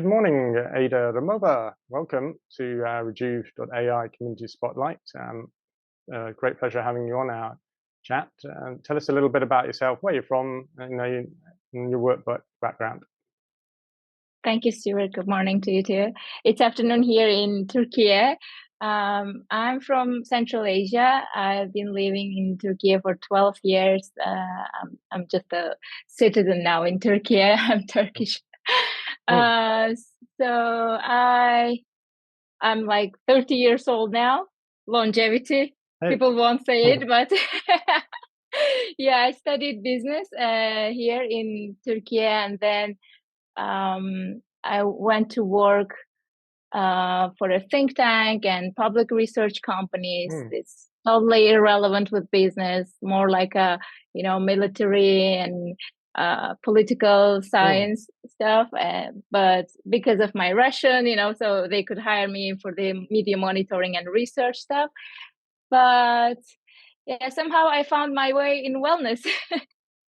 Good morning, Ada Raimova. Welcome to Rejuve.AI Community Spotlight. Great pleasure having you on our chat. Tell us a little bit about yourself, where you're from, and your work background. Thank you, Stuart. Good morning to you too. It's afternoon here in Turkey. I'm from Central Asia. I've been living in Turkey for 12 years. I'm just a citizen now in Turkey. I'm Turkish. Uh, I'm like 30 years old now. Longevity. Hey. People won't say it, but yeah, I studied business here in Turkey, and then I went to work for a think tank and public research companies. It's totally irrelevant with business, more like a military and political science stuff. But because of my Russian, so they could hire me for the media monitoring and research stuff. But yeah, somehow I found my way in wellness.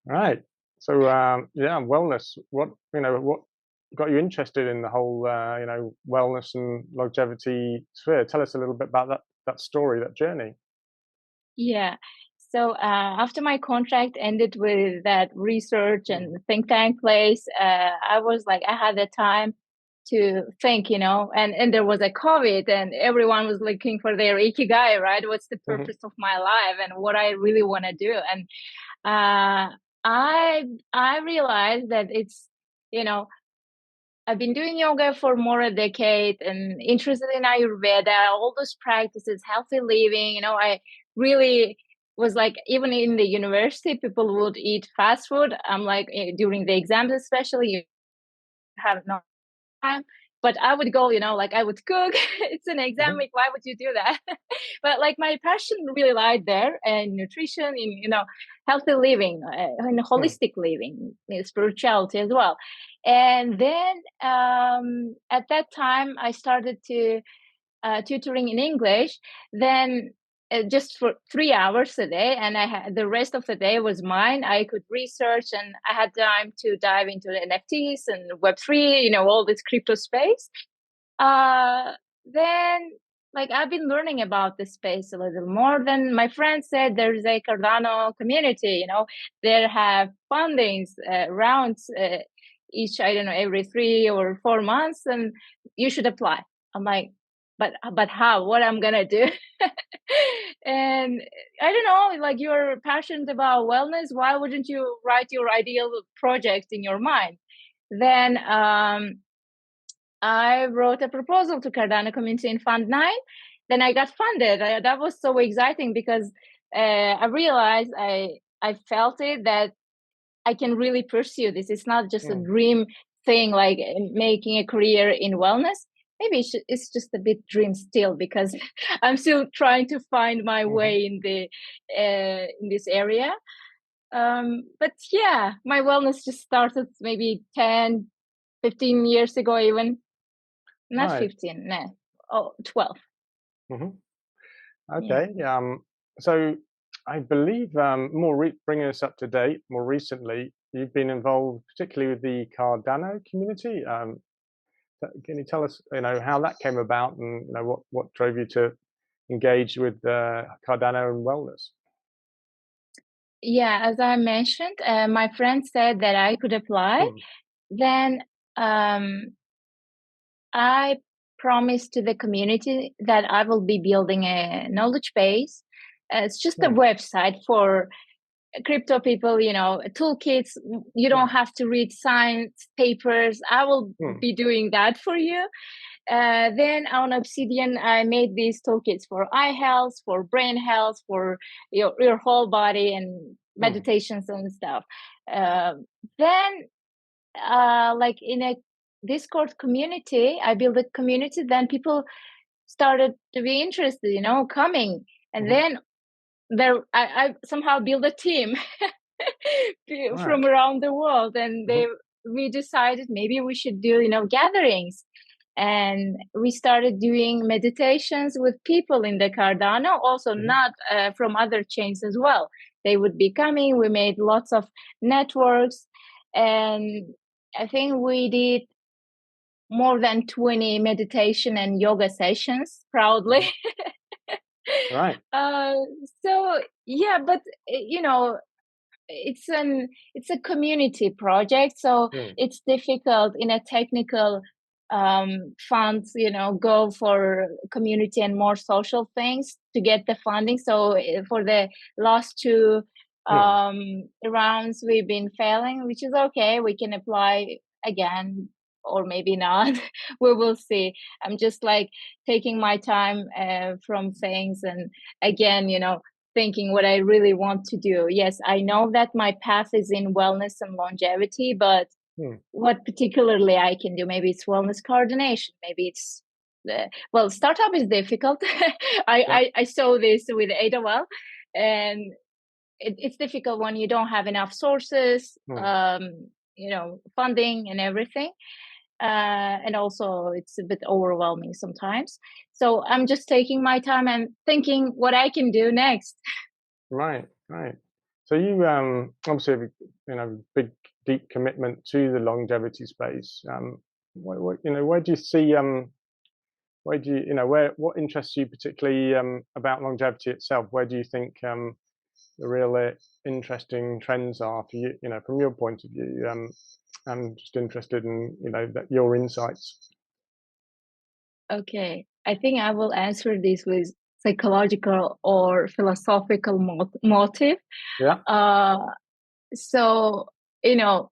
Right. So wellness. What got you interested in the whole wellness and longevity sphere? Tell us a little bit about that story, that journey. Yeah. So after my contract ended with that research and think tank place, I was like, I had the time to think, and there was a COVID and everyone was looking for their ikigai, right? What's the purpose of my life and what I really want to do? And I realized that it's, I've been doing yoga for more a decade and interested in Ayurveda, all those practices, healthy living. I really was like, even in the university, people would eat fast food. I'm like, during the exams, especially, you have no time. But I would go, like I would cook. It's an exam week. Why would you do that? But like my passion really lied there, and nutrition, in healthy living, and holistic living, spirituality as well. And then at that time, I started to tutoring in English. Then just for 3 hours a day, and I had the rest of the day was mine. I could research, and I had time to dive into the NFTs and Web3, all this crypto space. Then like I've been learning about this space a little more. Than my friend said, there's a Cardano community. They have fundings rounds each, I don't know, every 3 or 4 months, and you should apply. I'm like, but how? What I'm gonna do? And I don't know, like you're passionate about wellness. Why wouldn't you write your ideal project in your mind? Then I wrote a proposal to Cardano community in Fund 9. Then I got funded. That was so exciting because I realized I felt it that I can really pursue this. It's not just a dream thing, like making a career in wellness. Maybe it's just a bit dream still, because I'm still trying to find my way in this area. But yeah, my wellness just started maybe 10, 15 years ago even. Not Right. 15, no. 12. Okay. So I believe bringing us up to date, more recently, you've been involved particularly with the Cardano community. Can you tell us, how that came about, and what drove you to engage with Cardano and wellness? Yeah, as I mentioned, my friend said that I could apply. Then I promised to the community that I will be building a knowledge base. It's just a website for crypto people, toolkits. You don't have to read science papers. I will be doing that for you. Then on Obsidian, I made these toolkits for eye health, for brain health, for your whole body, and meditations and stuff. Then like in a Discord community, I built a community. Then people started to be interested, coming. And then I somehow built a team from around the world, and we decided maybe we should do gatherings, and we started doing meditations with people in the Cardano, also not from other chains as well. They would be coming. We made lots of networks, and I think we did more than 20 meditation and yoga sessions proudly. Right. uh, so yeah, but you know, it's a community project, so Mm. it's difficult in a technical funds, you know, go for community and more social things to get the funding. So for the last two Mm. rounds we've been failing, which is okay, we can apply again or maybe not. We will see. I'm just like taking my time from things, and again, you know, thinking what I really want to do. Yes, I know that my path is in wellness and longevity, but Mm. what particularly I can do? Maybe it's wellness coordination. Maybe it's well, startup is difficult. Yeah. I saw this with Ada well, and it's difficult when you don't have enough sources, Mm. you know, funding and everything. And also it's a bit overwhelming sometimes. So I'm just taking my time and thinking what I can do next. Right. Right. So you obviously have a, big deep commitment to the longevity space. Where do you see where do you, where what interests you particularly about longevity itself? Where do you think the real interesting trends are for you? From your point of view. I'm just interested in that your insights. Okay, I think I will answer this with psychological or philosophical motive. Yeah. Uh, so, you know,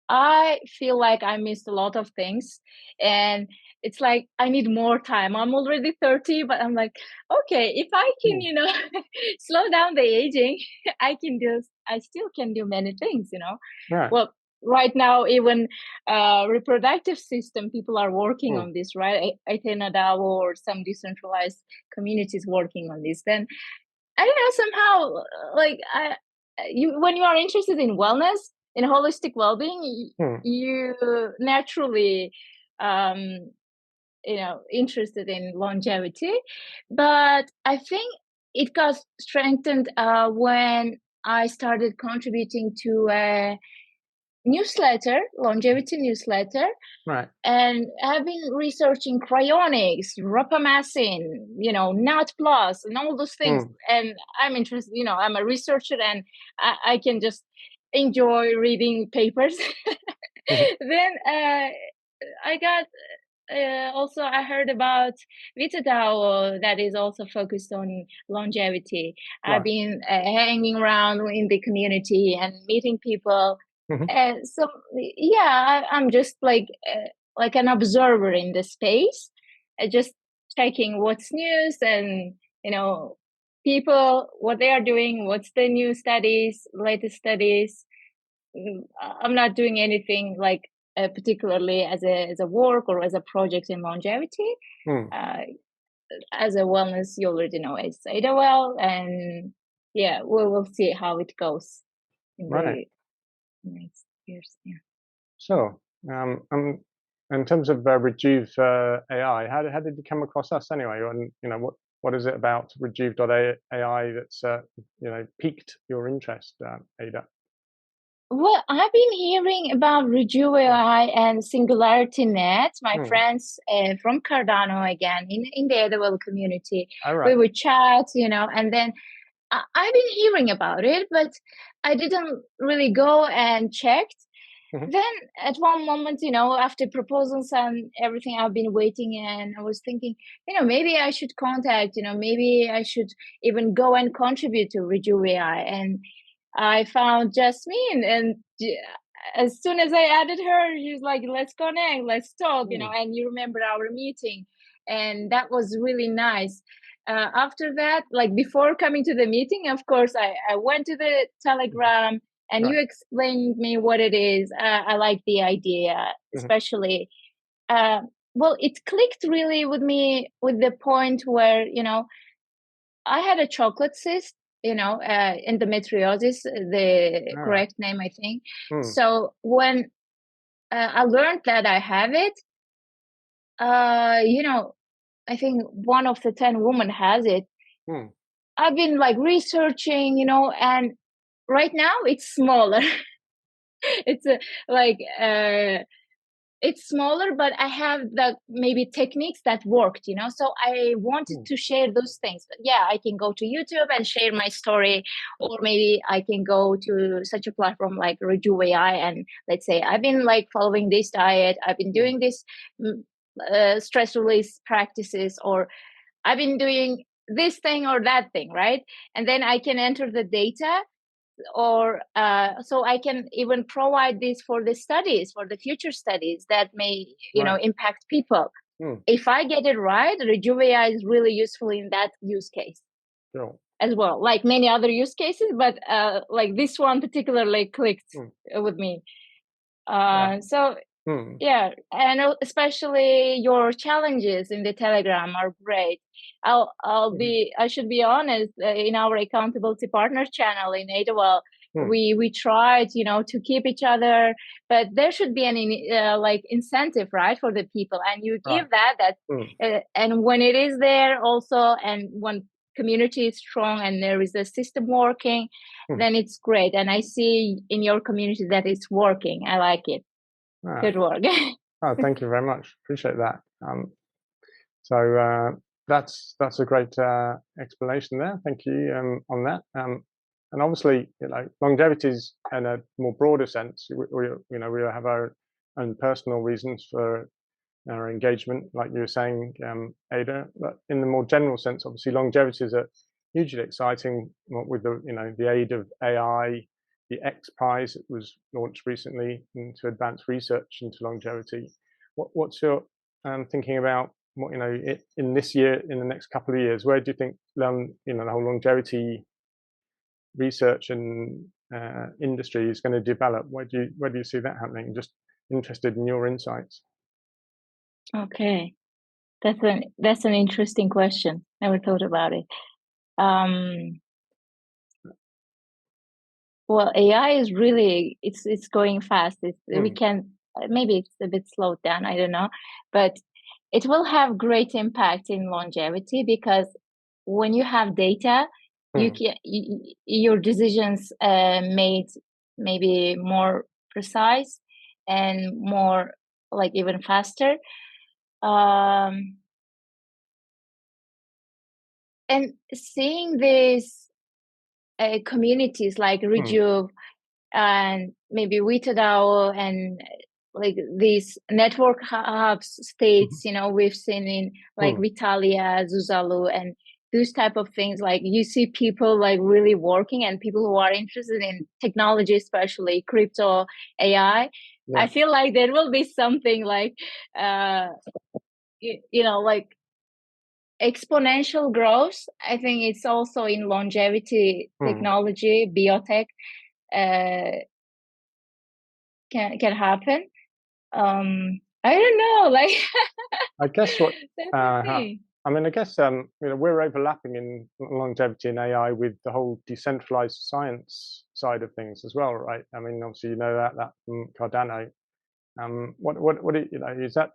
I feel like I missed a lot of things, and it's like I need more time. I'm already 30, but I'm like, okay, if I can, Mm. you know, slow down the aging, I still can do many things, you know. Right. Well, right now, even reproductive system, people are working Mm. on this, right? I think Nadal or some decentralized communities working on this. Then I don't know, somehow, like you, when you are interested in wellness, in holistic well-being, Mm. you naturally, um, you know, interested in longevity. But I think it got strengthened when I started contributing to a newsletter, longevity newsletter, Right. and I've been researching cryonics, rapamycin, you know, NAT plus, and all those things. Mm. And I'm interested, you know, I'm a researcher, and I can just enjoy reading papers. Mhm. Then I got also I heard about Vitadao that is also focused on longevity. I've Right. been hanging around in the community and meeting people. Mhm. So yeah, I'm just like an observer in the space, just checking what's news and, you know, people what they are doing, what's the new studies, latest studies. I'm not doing anything like particularly as a work or as a project in longevity. Mm. Uh, as a wellness, you already know it's Ada well, and yeah, we will see how it goes in Right. the next years. Yeah. Sure. Um, in terms of Rejuve.AI, how did you come across us anyway? And what is it about Rejuve.AI that's piqued your interest, Ada? Well, I've been hearing about Rejuve.AI and Singularity Net. My Mm. friends from Cardano again in the AWL community, All we right. would chat, you know, and then I've been hearing about it, but I didn't really go and check. Mhm. Then at one moment, you know, after proposals and everything, I've been waiting, and I was thinking, you know, maybe I should contact, you know, maybe I should even go and contribute to Rejuve.AI. And I found Jasmine, and as soon as I added her, she was like, let's connect, let's talk, you know, Mm. and you remember our meeting. And that was really nice. After that, like before coming to the meeting, of course, I went to the Telegram, and Right. you explained me what it is. I like the idea, Mhm. especially. Uh, well, it clicked really with me with the point where, you know, I had a chocolate cyst, you know, endometriosis, the All right. correct name, I think. Mm. So when I learned that I have it, you know, I think one of the 10 women has it. Mm. I've been like researching, you know, and right now it's smaller. It's like it's smaller, but I have the maybe techniques that worked, so I wanted to share those things. But yeah, I can go to YouTube and share my story, or maybe I can go to such a platform like Rejuve.AI and let's say I've been like following this diet, I've been doing this stress release practices, or I've been doing this thing or that thing, right? And then I can enter the data, or so I can even provide this for the studies, for the future studies that may, impact people. If I get it right, Rejuve.AI is really useful in that use case as well, like many other use cases, but like this one particularly clicked with me. So yeah, and especially your challenges in the Telegram are great. I should be honest, in our accountability partner channel in Ada, we tried, to keep each other, but there should be an like incentive, right, for the people, and you give that and when it is there also, and when community is strong and there is a system working, then it's great. And I see in your community that it's working. I like it. Good work. Oh, thank you very much. Appreciate that. So that's a great explanation there. Thank you on that. And obviously, longevity is in a more broader sense. We have our own personal reasons for our engagement, like you were saying, Ada. But in the more general sense, obviously, longevity is a hugely exciting with the aid of AI. The X Prize that was launched recently to advance research into longevity. What's your thinking about what in this year, in the next couple of years? Where do you think the whole longevity research and industry is going to develop? Where do you see that happening? Just interested in your insights. Okay, that's an interesting question. Never thought about it. Well, AI is really it's going fast. We can maybe it's a bit slowed down. I don't know, but it will have great impact in longevity, because when you have data, your decisions made maybe more precise and more like even faster. And seeing these communities like Rejuve and maybe Witadao and like these network hubs states, we've seen in like Vitalia, Zuzalu, and those type of things. Like you see people like really working, and people who are interested in technology, especially crypto, AI. I feel like there will be something like, like exponential growth. I think it's also in longevity technology, biotech can happen. I don't know, like I guess what I guess we're overlapping in longevity and AI with the whole decentralized science side of things as well, right? I mean, obviously you know that from Cardano. What is that?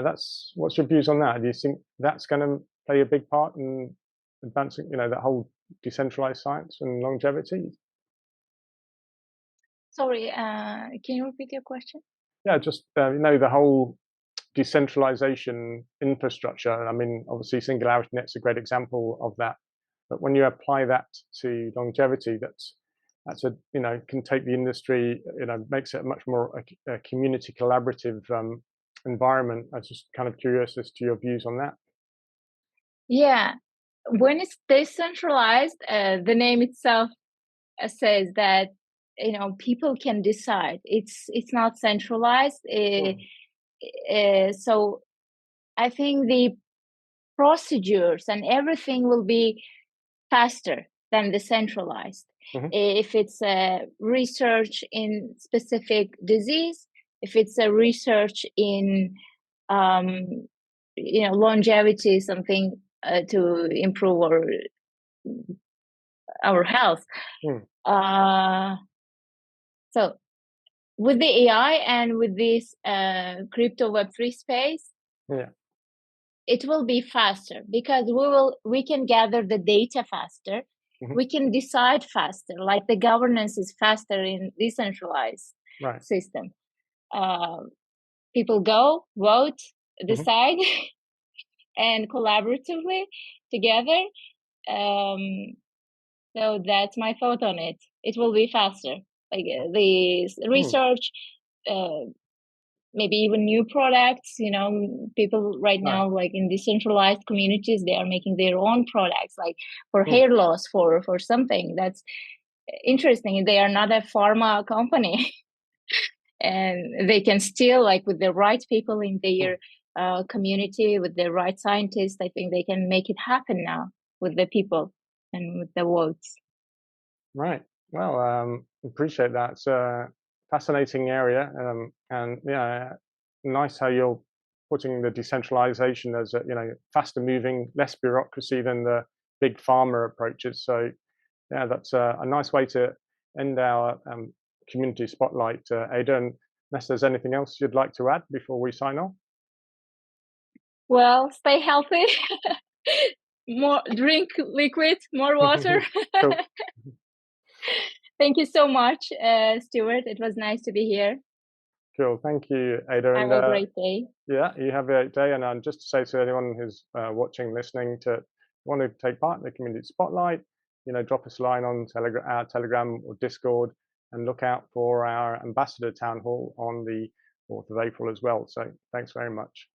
That's what's your views on that? Do you think that's going to play a big part in advancing, that whole decentralized science and longevity? Sorry, can you repeat your question? Yeah, just the whole decentralization infrastructure. I mean, obviously, Singularity Net's a great example of that. But when you apply that to longevity, that's can take the industry, makes it a much more a community collaborative environment. I was just kind of curious as to your views on that. Yeah, when it's decentralized, the name itself says that people can decide. It's not centralized. So I think the procedures and everything will be faster than the centralized. If it's research in specific disease, if it's a research in longevity, something to improve our health. So with the AI and with this crypto Web3 space, it will be faster, because we can gather the data faster. We can decide faster, like the governance is faster in decentralized system. people go, vote, decide, and collaboratively together. So that's my thought on it. It will be faster. Like the research, maybe even new products. People right now, like in decentralized communities, they are making their own products, like for hair loss, for something that's interesting. They are not a pharma company. And they can still, like, with the right people in their community, with the right scientists, I think they can make it happen now with the people and with the votes. Right. Well, appreciate that. It's a fascinating area, and yeah, nice how you're putting the decentralization as a faster moving, less bureaucracy than the big pharma approaches. So yeah, that's a nice way to end our community spotlight, Ada. And unless there's anything else you'd like to add before we sign off. Well, stay healthy. More drink liquid, more water. Cool. Thank you so much, Stuart. It was nice to be here. Cool. Thank you, Ada. Have a great day. Yeah, you have a great day. And just to say to anyone who's watching, listening, to want to take part in the community spotlight, drop us a line on our Telegram or Discord, and look out for our ambassador town hall on the 4th of April as well. So thanks very much.